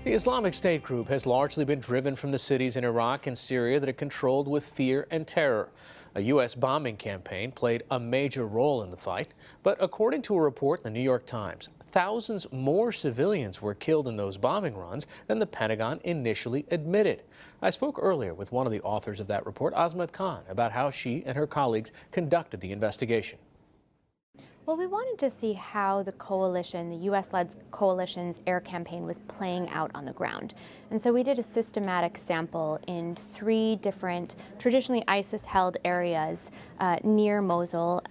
The Islamic State group has largely been driven from the cities in Iraq and Syria that it controlled with fear and terror. A U.S. bombing campaign played a major role in the fight, but according to a report in the New York Times, thousands more civilians were killed in those bombing runs than the Pentagon initially admitted. I spoke earlier with one of the authors of that report, Azmat Khan, about how she and her colleagues conducted the investigation. Well, we wanted to see how the coalition, the U.S.-led coalition's air campaign was playing out on the ground. And so we did a systematic sample in 3 different traditionally ISIS-held areas near Mosul,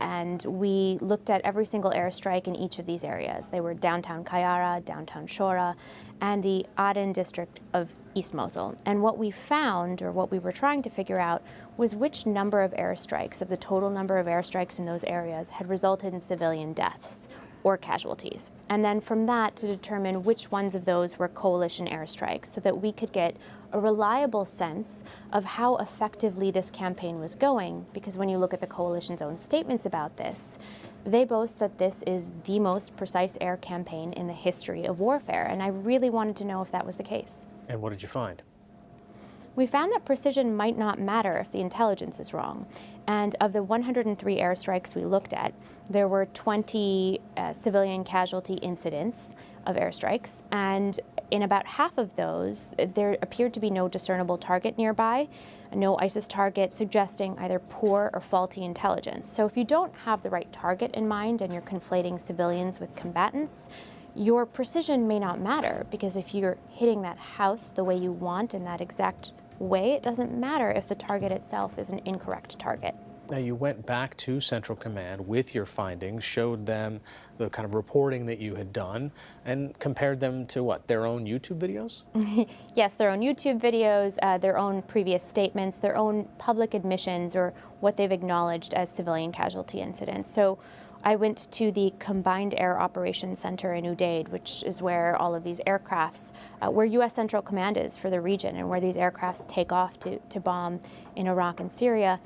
and we looked at every single airstrike in each of these areas. They were downtown Qayyara, downtown Shora, and the Aden district of East Mosul. And what we found, or what we were trying to figure out, was which number of airstrikes, of the total number of airstrikes in those areas, had resulted in civilian deaths or casualties. And then from that to determine which ones of those were coalition airstrikes so that we could get a reliable sense of how effectively this campaign was going. Because when you look at the coalition's own statements about this, they boast that this is the most precise air campaign in the history of warfare. And I really wanted to know if that was the case. And what did you find? We found that precision might not matter if the intelligence is wrong. And of the 103 airstrikes we looked at, there were 20 civilian casualty incidents of airstrikes. And in about half of those, there appeared to be no discernible target nearby, no ISIS target, suggesting either poor or faulty intelligence. So if you don't have the right target in mind and you're conflating civilians with combatants, your precision may not matter, because if you're hitting that house the way you want in that exact way, it doesn't matter if the target itself is an incorrect target. Now, you went back to Central Command with your findings, showed them the kind of reporting that you had done, and compared them to what, their own YouTube videos? Yes, their own YouTube videos, their own previous statements, their own public admissions, or what they've acknowledged as civilian casualty incidents. So I went to the Combined Air Operations Center in Udeid, which is where all of these aircrafts, where U.S. Central Command is for the region, and where these aircrafts take off to bomb in Iraq and Syria.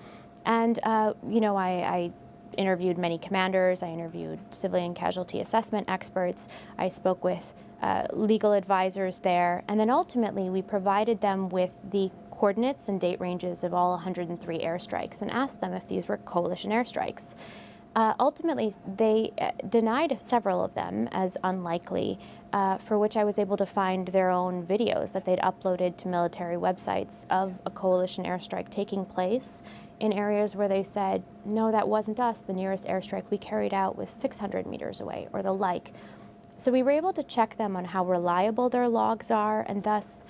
And, you know, I interviewed many commanders, I interviewed civilian casualty assessment experts, I spoke with legal advisors there, and then ultimately we provided them with the coordinates and date ranges of all 103 airstrikes and asked them if these were coalition airstrikes. Ultimately, they denied several of them as unlikely, for which I was able to find their own videos that they'd uploaded to military websites of a coalition airstrike taking place in areas where they said, no, that wasn't us. The nearest airstrike we carried out was 600 meters away, or the like. So we were able to check them on how reliable their logs are, and thus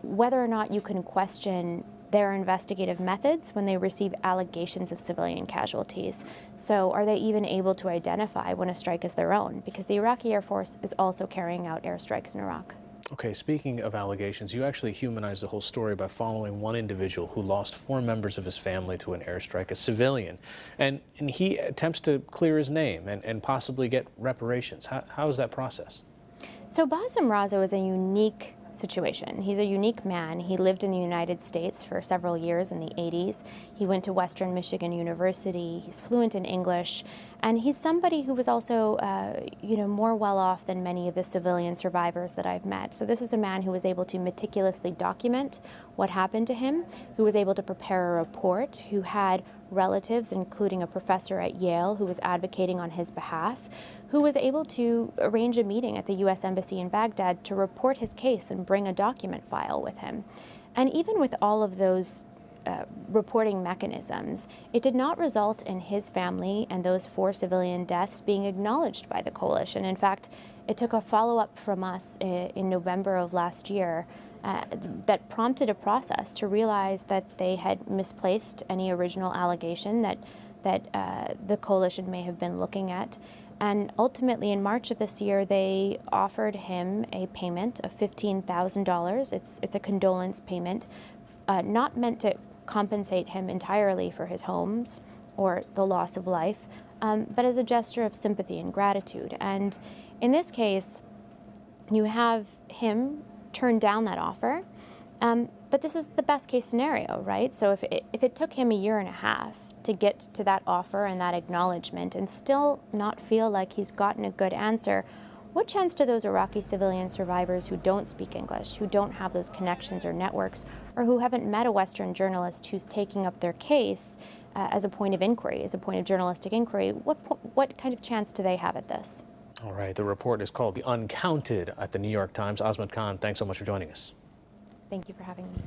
whether or not you can question their investigative methods when they receive allegations of civilian casualties. So are they even able to identify when a strike is their own? Because the Iraqi Air Force is also carrying out airstrikes in Iraq. Okay, speaking of allegations, you actually humanized the whole story by following one individual who lost 4 members of his family to an airstrike, a civilian, and he attempts to clear his name and possibly get reparations. How is that process? So Bassem Razo is a unique situation. He's a unique man. He lived in the United States for several years in the 80s. He went to Western Michigan University. He's fluent in English. And he's somebody who was also, you know, more well off than many of the civilian survivors that I've met. So this is a man who was able to meticulously document what happened to him, who was able to prepare a report, who had relatives, including a professor at Yale who was advocating on his behalf, who was able to arrange a meeting at the U.S. Embassy in Baghdad to report his case and bring a document file with him. And even with all of those reporting mechanisms, it did not result in his family and those 4 civilian deaths being acknowledged by the coalition. In fact, it took a follow-up from us in November of last year that prompted a process to realize that they had misplaced any original allegation that the coalition may have been looking at. And ultimately, in March of this year, they offered him a payment of $15,000. It's a condolence payment, not meant to compensate him entirely for his homes or the loss of life, but as a gesture of sympathy and gratitude. And in this case, you have him turn down that offer, but this is the best case scenario, right? So if it took him a year and a half to get to that offer and that acknowledgement and still not feel like he's gotten a good answer, What chance do those Iraqi civilian survivors who don't speak English, who don't have those connections or networks, or who haven't met a Western journalist who's taking up their case as a point of inquiry, as a point of journalistic inquiry, what kind of chance do they have at this? All right, the report is called The Uncounted at the New York Times. Azmat Khan, thanks so much for joining us. Thank you for having me.